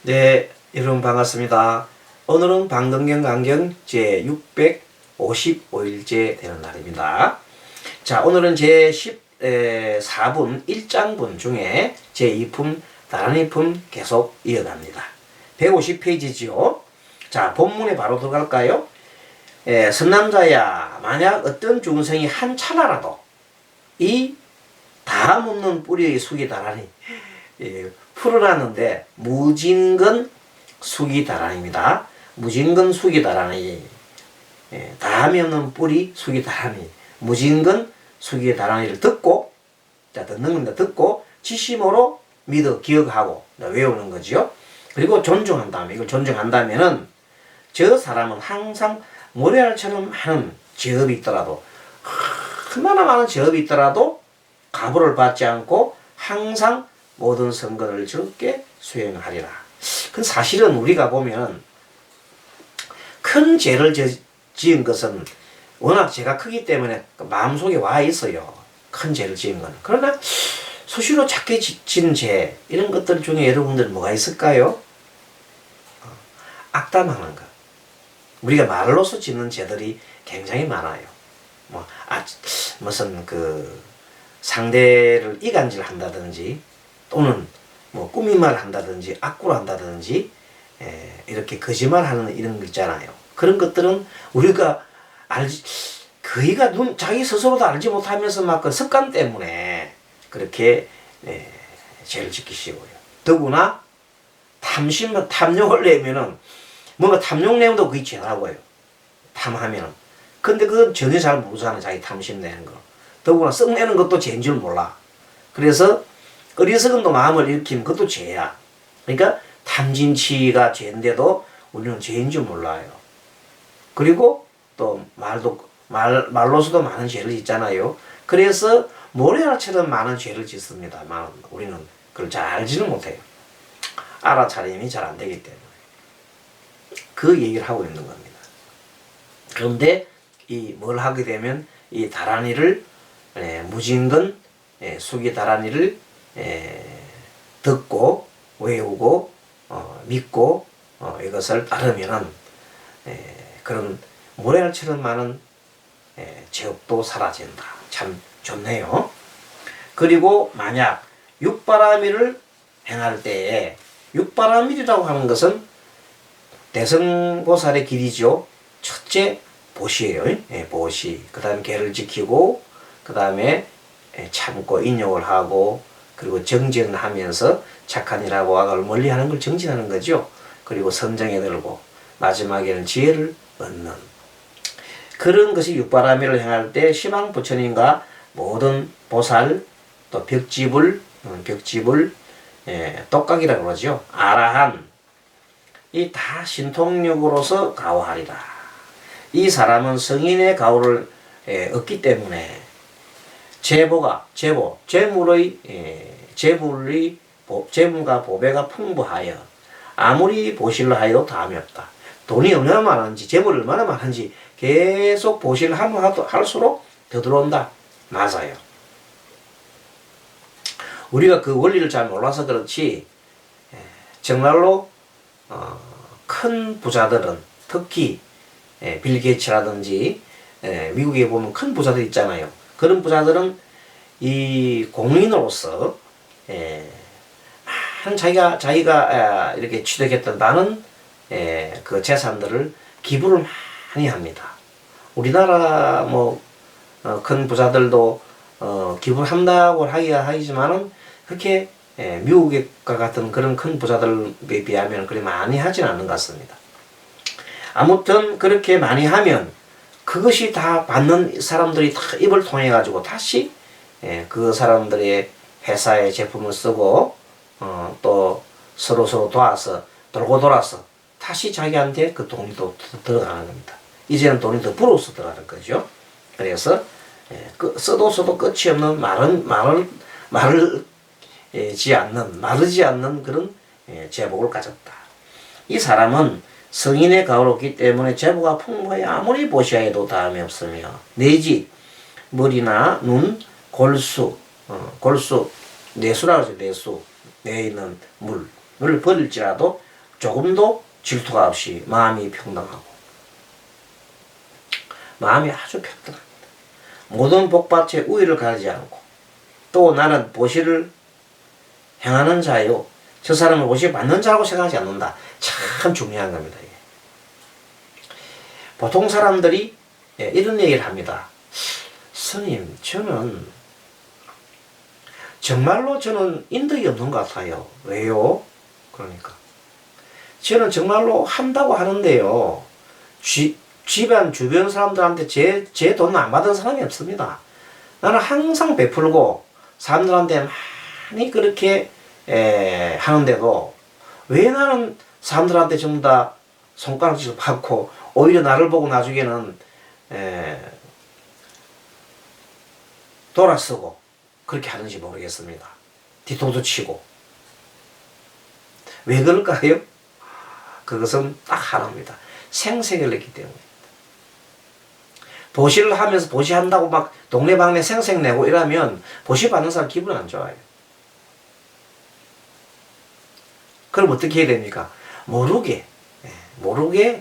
네, 여러분 반갑습니다. 오늘은 방등경 강경 제 655일째 되는 날입니다. 자, 오늘은 제 14분 1장분 중에 제 2품 다란이품 계속 이어갑니다. 150페이지지요. 자, 본문에 바로 들어갈까요? 선남자야, 만약 어떤 중생이 한 찰나라도 이 다 묻는 뿌리의 숙이 다라니 풀어놨는데 무진근 숙이 다라니입니다. 무진근 숙이 다라니, 다함이 없는 뿌리 숙이 다라니, 무진근 숙이 다라니를 듣고, 자, 듣는 겁니다. 듣고 지심으로 믿어 기억하고 외우는 거지요. 그리고 존중한다면, 이걸 존중한다면은 저 사람은 항상 모래알처럼 많은 제업이 있더라도, 얼마나 많은 제업이 있더라도 가부를 받지 않고 항상 모든 선거를 즐겁게 수행하리라. 그 사실은 우리가 보면 큰 죄를 지은 것은 워낙 죄가 크기 때문에 마음속에 와 있어요. 큰 죄를 지은 건. 그러나 수시로 작게 지은 죄, 이런 것들 중에 여러분들 뭐가 있을까요? 악담하는 것. 우리가 말로서 짓는 죄들이 굉장히 많아요. 무슨 상대를 이간질 한다든지, 또는 꾸미말 한다든지, 악구를 한다든지, 이렇게 거짓말 하는 이런 거 있잖아요. 그런 것들은 우리가 거의가 자기 스스로도 알지 못하면서 막 그 습관 때문에 그렇게, 죄를 짓기 쉬워요. 더구나, 탐욕을 내면은, 뭔가 탐욕 내면도 그게 죄라고요. 탐하면은. 근데 그건 전혀 잘 모르잖아요. 자기 탐심 내는 거. 더구나 썩 내는 것도 죄인 줄 몰라. 그래서 어리석음도 마음을 일으키면 그것도 죄야. 그러니까 탐진치가 죄인데도 우리는 죄인 줄 몰라요. 그리고 또 말로서도 많은 죄를 짓잖아요. 그래서 모래알처럼 많은 죄를 짓습니다. 우리는 그걸 잘 알지는 못해요. 알아차림이 잘 안 되기 때문에. 그 얘기를 하고 있는 겁니다. 그런데 뭘 하게 되면 이 다란이를, 무진근 숙이 다란이를 듣고 외우고 믿고 이것을 따르면은 그런 모래알처럼 많은 죄업도 사라진다. 참 좋네요. 그리고 만약 육바라밀을 행할 때에, 육바라밀이라고 하는 것은 대승보살의 길이죠. 첫째 보시예요. 보시. 그 다음에 계를 지키고, 그 다음에 참고 인욕을 하고, 그리고 정진하면서 착한 일하고 악을 멀리하는 걸 정진하는 거죠. 그리고 선정에 들고 마지막에는 지혜를 얻는 그런 것이 육바라밀을 행할 때 시방 부처님과 모든 보살, 또 벽지불, 똑각이라고 그러죠. 아라한, 이 다 신통력으로서 가호하리라. 이 사람은 성인의 가호를 얻기 때문에 재물과 보배가 풍부하여 아무리 보실을 하여도 다함이 없다. 돈이 얼마나 많은지, 재물이 얼마나 많은지 계속 보실을 하면 할수록 더 들어온다. 맞아요. 우리가 그 원리를 잘 몰라서 그렇지, 정말로 큰 부자들은, 특히 빌 게이츠라든지 미국에 보면 큰 부자들 있잖아요. 그런 부자들은 이 공인으로서 자기가 이렇게 취득했던 많은 그 재산들을 기부를 많이 합니다. 우리나라 큰 부자들도 기부를 한다고 하지만은 그렇게 미국과 같은 그런 큰 부자들에 비하면 그리 많이 하진 않는 것 같습니다. 아무튼 그렇게 많이 하면 그것이 다 받는 사람들이 다 입을 통해 가지고 다시 그 사람들의 회사의 제품을 쓰고 또 서로 도와서 돌고 돌아서 다시 자기한테 그 돈이 또 들어가는 겁니다. 이제는 돈이 더 불어서 들어가는 거죠. 그래서 써도 끝이 없는 마르지 않는 그런 제복을 가졌다. 이 사람은 성인의 가호를 얻기 때문에 제보가 풍부해 아무리 보시아해도 다함이 없으며, 내지 머리나 눈, 골수, 내수라고 하죠. 내수, 내에 있는 물을 버릴지라도 조금도 질투가 없이 마음이 평등하고 마음이 아주 평등합니다. 모든 복밭에 우위를 가리지 않고 또 나는 보시를 행하는 자요 저 사람을 보시 받는 자라고 생각하지 않는다. 참 중요한 겁니다. 이게. 보통 사람들이 이런 얘기를 합니다. 스님, 정말로 저는 인덕이 없는 것 같아요. 왜요? 그러니까 저는 정말로 한다고 하는데요. 집안 주변 사람들한테 제 돈을 안 받은 사람이 없습니다. 나는 항상 베풀고 사람들한테 많이 그렇게 하는데도 왜 나는 사람들한테 전부 다 손가락질 받고 오히려 나를 보고 나중에는 돌아서고 그렇게 하는지 모르겠습니다. 뒤통수 치고. 왜 그럴까요? 그것은 딱 하나입니다. 생색을 냈기 때문에. 보시를 하면서 보시한다고 막 동네방네 생색 내고 이러면 보시 받는 사람 기분 안 좋아요. 그럼 어떻게 해야 됩니까? 모르게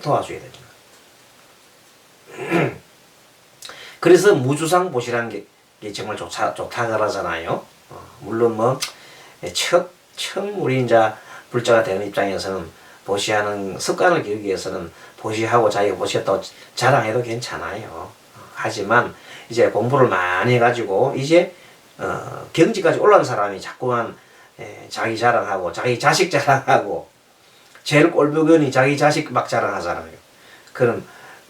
도와줘야 됩니다. 그래서 무주상 보시라는 게 정말 좋다 그러잖아요. 물론 뭐 처음 우리 이제 불자가 되는 입장에서는 보시하는 습관을 기르기 위해서는 보시하고 자기가 보시했다고 자랑해도 괜찮아요. 하지만 이제 공부를 많이 해가지고 이제 경지까지 올라온 사람이 자꾸만 자기 자랑하고 자기 자식 자랑하고 제일 꼴보견이 자기 자식 막 자랑하잖아요. 그럼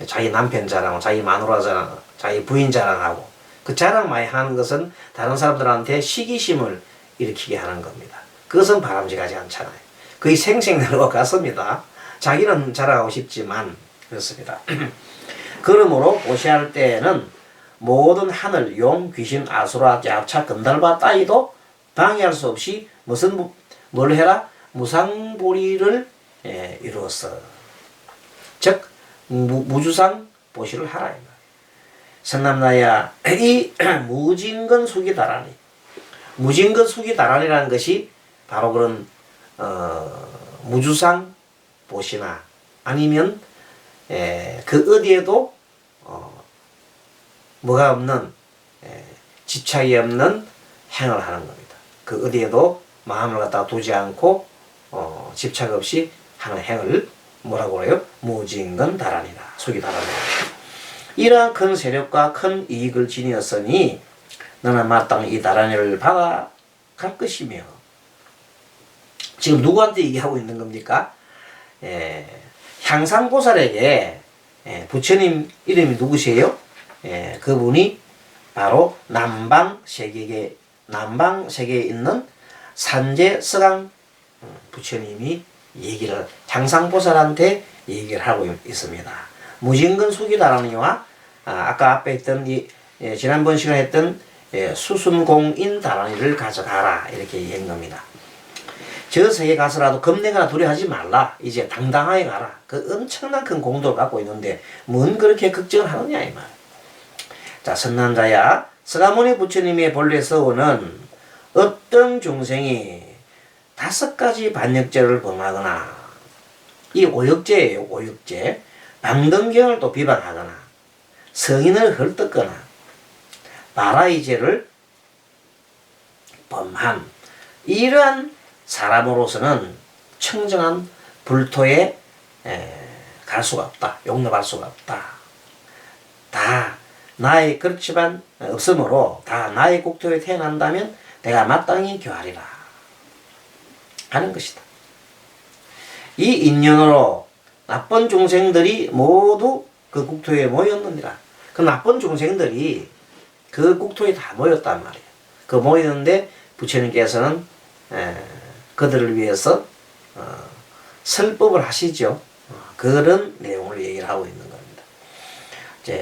자기 남편 자랑하고 자기 마누라 자랑하고 자기 부인 자랑하고 그 자랑 많이 하는 것은 다른 사람들한테 시기심을 일으키게 하는 겁니다. 그것은 바람직하지 않잖아요. 거의 생색내러 갔습니다. 자기는 자랑하고 싶지만 그렇습니다. 그러므로 보시할 때에는 모든 하늘, 용, 귀신, 아수라, 야차, 건달바 따위도 방해할 수 없이 뭘 해라? 무상보리를 이루었어. 즉 무주상 보시를 하라. 선남나야 이 무진건 수기다라니. 무진건 수기다라니라는 것이 바로 그런 무주상 보시나 아니면 그 어디에도 뭐가 없는 집착이 없는 행을 하는 겁니다. 그 어디에도 마음을 갖다가 두지 않고 집착 없이 하는 행을 뭐라고 그래요? 무진건 다란이다. 수기다란이다. 이러한 큰 세력과 큰 이익을 지니었으니 너는 마땅히 이 다란이를 받아갈 것이며 지금 누구한테 얘기하고 있는 겁니까? 향상보살에게 부처님 이름이 누구세요? 그분이 바로 남방세계에 있는 산제서강 부처님이 향상보살한테 얘기를 하고 있습니다. 무진근 수기다라니와 아까 앞에 했던 지난번 시간에 했던 수순공인 다라니를 가져가라 이렇게 얘기한 겁니다. 저 세계 가서라도 겁내거나 두려워하지 말라. 이제 당당하게 가라. 그 엄청난 큰 공덕을 갖고 있는데 뭔 그렇게 걱정을 하느냐 이 말. 자, 선난자야 서가모니 부처님의 본래 서원은 어떤 중생이 5가지 반역죄를 범하거나 이 오역죄예요. 오역죄. 방등경을 또 비방하거나 성인을 헐뜯거나 바라이죄를 범한 이러한 사람으로서는 청정한 불토에 갈 수가 없다. 용납할 수가 없다. 다 나의 그렇지만 없으므로 다 나의 국토에 태어난다면 내가 마땅히 교하리라 하는 것이다. 이 인연으로 나쁜 중생들이 모두 그 국토에 모였느니라. 그 나쁜 중생들이 그 국토에 다 모였단 말이에요. 그 모이는데 부처님께서는 그들을 위해서 설법을 하시죠. 그런 내용을 얘기를 하고 있는 겁니다.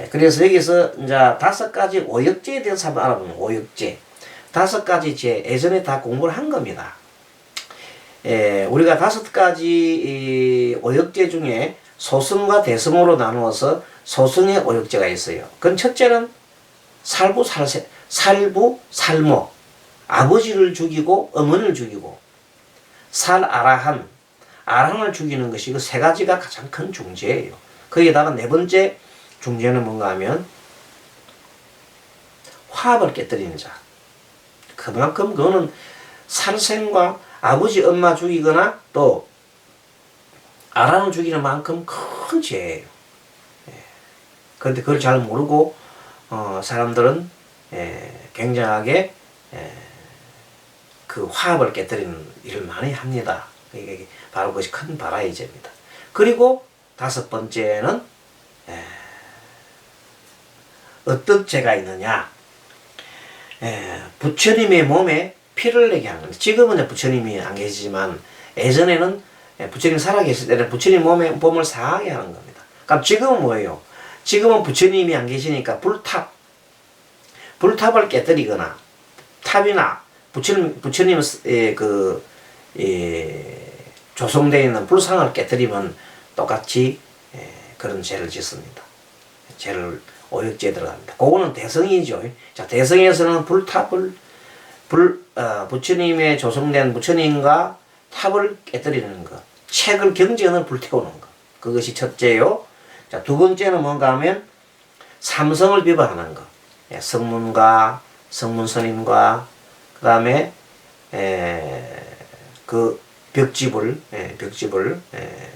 그래서 여기서 이제 5가지 오역죄에 대해서 한번 알아보면 오역죄. 5가지 죄 예전에 다 공부를 한 겁니다. 우리가 5가지 오역죄 중에 소승과 대승으로 나누어서 소승의 오역죄가 있어요. 그건 첫째는 살모 아버지를 죽이고 어머니를 죽이고 살아라한 아랑을 죽이는 것이 그 세 가지가 가장 큰 중죄예요. 거기에다가 네 번째 중죄는 뭔가 하면 화합을 깨뜨리는 자. 그만큼 그거는 살생과 아버지 엄마 죽이거나 또 아랑을 죽이는 만큼 큰 죄예요. 그런데 그걸 잘 모르고 사람들은 굉장하게 그 화합을 깨뜨리는 일을 많이 합니다. 이게 바로 그것이 큰 바라의 죄입니다. 그리고 다섯 번째는 어떤 죄가 있느냐? 부처님의 몸에 피를 내게 하는 겁니다. 지금은 부처님이 안 계시지만 예전에는 부처님 살아계실 때는 부처님 몸을 상하게 하는 겁니다. 그럼 지금은 뭐예요? 지금은 부처님이 안 계시니까 불탑을 깨뜨리거나 탑이나 부처님의 조성되어 있는 불상을 깨뜨리면 똑같이 그런 죄를 짓습니다. 죄를 오역죄에 들어갑니다. 그거는 대성이죠. 자, 대성에서는 부처님의 조성된 부처님과 탑을 깨뜨리는 것, 책을 경전을 불태우는 것, 그것이 첫째요. 자, 두 번째는 뭔가 하면 삼성을 비방하는 것, 성문과 성문스님과 그 다음에 그 벽지불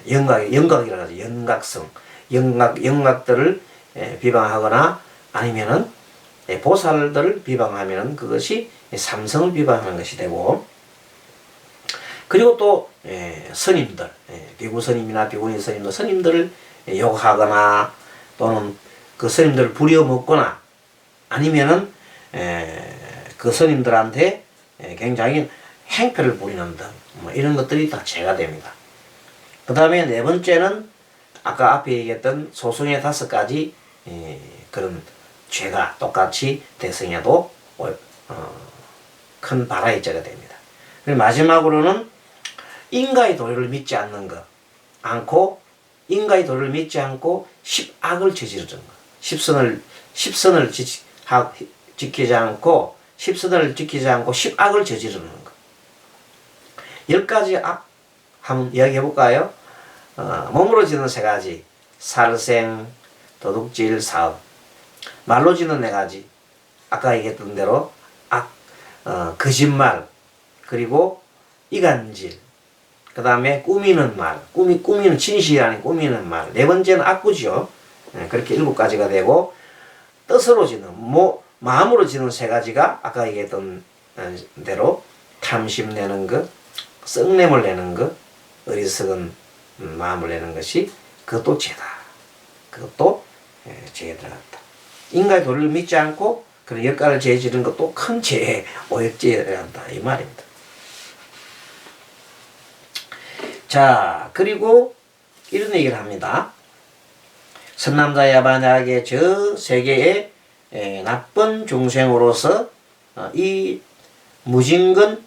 영각이라 하죠. 영각성, 영각들을 비방하거나 아니면은 보살들을 비방하면은 그것이 삼성을 비방하는 것이 되고, 그리고 또 스님들, 비구 스님이나 비구니 스님들, 스님들을 욕하거나 또는 그 스님들을 부려먹거나 아니면은 그 스님들한테 굉장히 행패를 부리는 등 뭐 이런 것들이 다 죄가 됩니다. 그 다음에 네 번째는 아까 앞에 얘기했던 소승의 다섯 가지 그런 죄가 똑같이 대성에도 큰 바라의 죄가 됩니다. 그리고 마지막으로는 인가의 도리를 믿지 않는 것, 인가의 도리를 믿지 않고 십악을 저지르는 것, 십선을 지키지 않고 십악을 저지르는 것. 10가지 악 한번 이야기해 볼까요? 몸으로 짓는 세 가지, 살생, 도둑질, 사업. 말로 짓는 네 가지, 아까 얘기했던 대로 거짓말, 그리고 이간질, 그 다음에 꾸미는 말, 꾸미는 진실이 아닌 꾸미는 말. 네 번째는 악구죠. 그렇게 7가지가 되고, 뜻으로 짓는, 마음으로 짓는 세 가지가 아까 얘기했던 대로 탐심 내는 것, 썩냄을 내는 것, 어리석은 마음을 내는 것이 그것도 죄다. 그것도 죄에 들어갔다. 인간의 도리를 믿지 않고 그런 역할을 죄 지른 것도 큰 죄에 오역죄에 들어간다. 이 말입니다. 자, 그리고 이런 얘기를 합니다. 선남자야 만약에 저 세계의 나쁜 중생으로서 이 무진근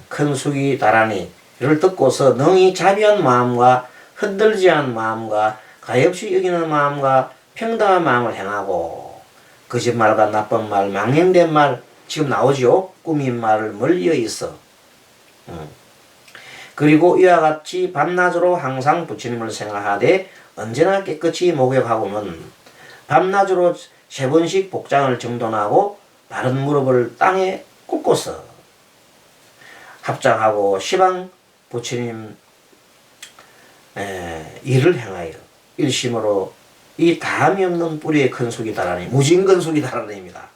큰 숙이 다라니를 듣고서 능히 자비한 마음과 흔들지 않은 마음과 가엾이 여기는 마음과 평등한 마음을 행하고 거짓말과 나쁜 말, 망령된 말, 지금 나오죠. 꾸민 말을 멀리어 있어. 그리고 이와 같이 밤낮으로 항상 부처님을 생각하되 언제나 깨끗이 목욕하고는 밤낮으로 3번씩 복장을 정돈하고 바른 무릎을 땅에 꿇고서 합장하고 시방 부처님 일을 행하여 일심으로 이 다함이 없는 뿌리의 큰 속이 다라니, 무진근 속이 다라니입니다.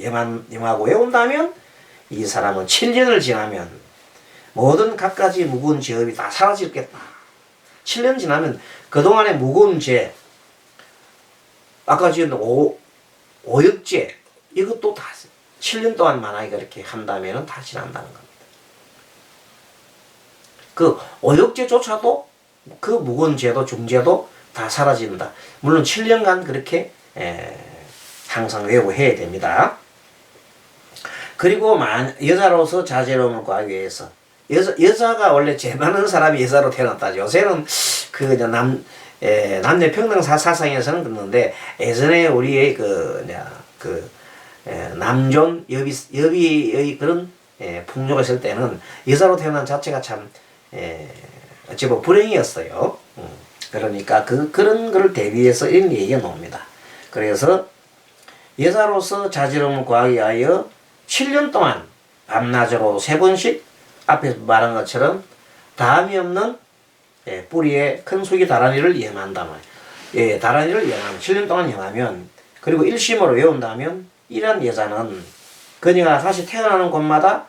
염하고 외운다면 이 사람은 7년을 지나면 모든 갖가지 무거운 죄업이 다 사라지겠다. 7년 지나면 그동안의 무거운 죄, 아까 지은 오역죄, 이것도 다 7년 동안 만약에 그렇게 한다면 다 지난다는 겁니다. 그 오역죄조차도 그 무거운 죄도 중죄도 다 사라진다. 물론 7년간 그렇게 항상 외우고 해야 됩니다. 그리고 여자로서 자제로움을 구하기 위해서 여자가 원래 죄 많은 사람이 여자로 태어났다. 요새는 남녀 평등 사상에서는 그러는데 예전에 우리의 남존 여비의 그런 풍조가 있을 때는 여자로 태어난 자체가 참 어찌 보면 불행이었어요. 그러니까 그런 거를 대비해서 이런 얘기가 나옵니다. 그래서 여자로서 자지럼을 구하기 위하여 7년 동안 밤낮으로 3번씩 앞에서 말한 것처럼 다함이 없는 뿌리에 큰 속이 다라니를 염한다면, 다라니를 염하면 7년 동안 염하면, 그리고 일심으로 외운다면 이런 여자는 그녀가 다시 태어나는 곳마다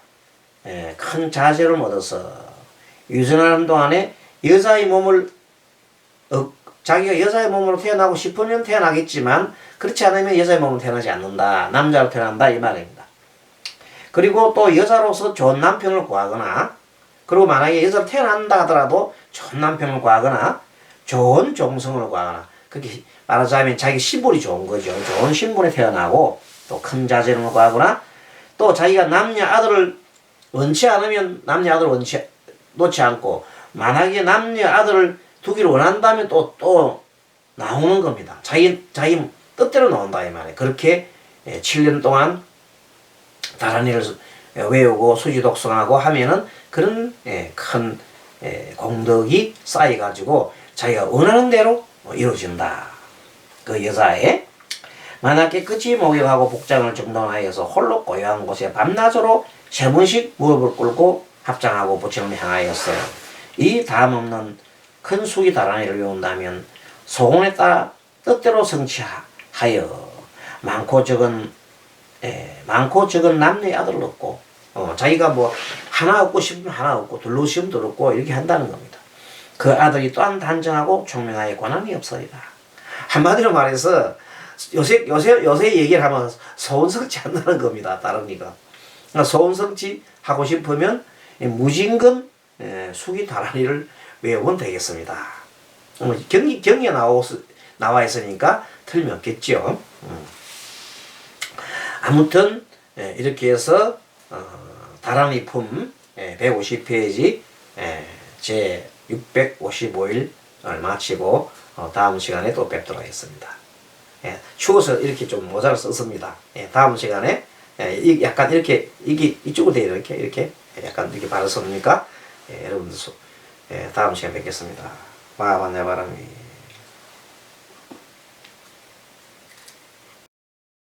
큰 자제를 얻어서 유전하는 동안에 여자의 몸을 자기가 여자의 몸으로 태어나고 싶으면 태어나겠지만 그렇지 않으면 여자의 몸으로 태어나지 않는다. 남자로 태어난다 이 말입니다. 그리고 또 여자로서 좋은 남편을 구하거나, 그리고 만약에 여자로 태어난다 하더라도 좋은 남편을 구하거나 좋은 종성을 구하거나, 그렇게 말하자면 자기 신분이 좋은 거죠. 좋은 신분에 태어나고 또 큰 자제를 구하거나, 또 자기가 남녀 아들을 원치 않으면 남녀 아들을 놓지 않고, 만약에 남녀 아들을 두기를 원한다면 또 나오는 겁니다. 자기 뜻대로 나온다 이 말이에요. 그렇게 7년 동안 다란이를 외우고 수지독성하고 하면은 그런 큰 공덕이 쌓여가지고 자기가 원하는 대로 이루어진다. 그 여자의 만약에 끝이 목욕하고 복장을 정돈하여서 홀로 고요한 곳에 밤낮으로 3번씩 무릎을 꿇고 합장하고 부처님을 향하였어요. 이 다음 없는 큰 수기 다란이를 외운다면 소원에 따라 뜻대로 성취하여 많고 적은 남녀의 아들을 얻고, 자기가 뭐 하나 얻고 싶으면 하나 얻고 둘로 싶으면 둘 얻고 이렇게 한다는 겁니다. 그 아들이 또한 단정하고 총명하여 권한이 없어이다. 한마디로 말해서 요새 얘기를 하면 소원 성취한다는 겁니다. 다른이가. 그러니까 소원 성취하고 싶으면 무진근 수기 다란이를 외우면 되겠습니다. 경기에 나와 있으니까 틀림없겠죠. 아무튼 이렇게 해서 다란이 품 150페이지 제 655일 마치고 다음 시간에 또 뵙도록 하겠습니다. 추워서 이렇게 좀 모자를 썼습니다. 다음 시간에 약간 이렇게 이쪽으로 돼요. 이렇게 약간 이렇게 바르셨습니까? 여러분들 다음 시간에 뵙겠습니다. 마하반야바람이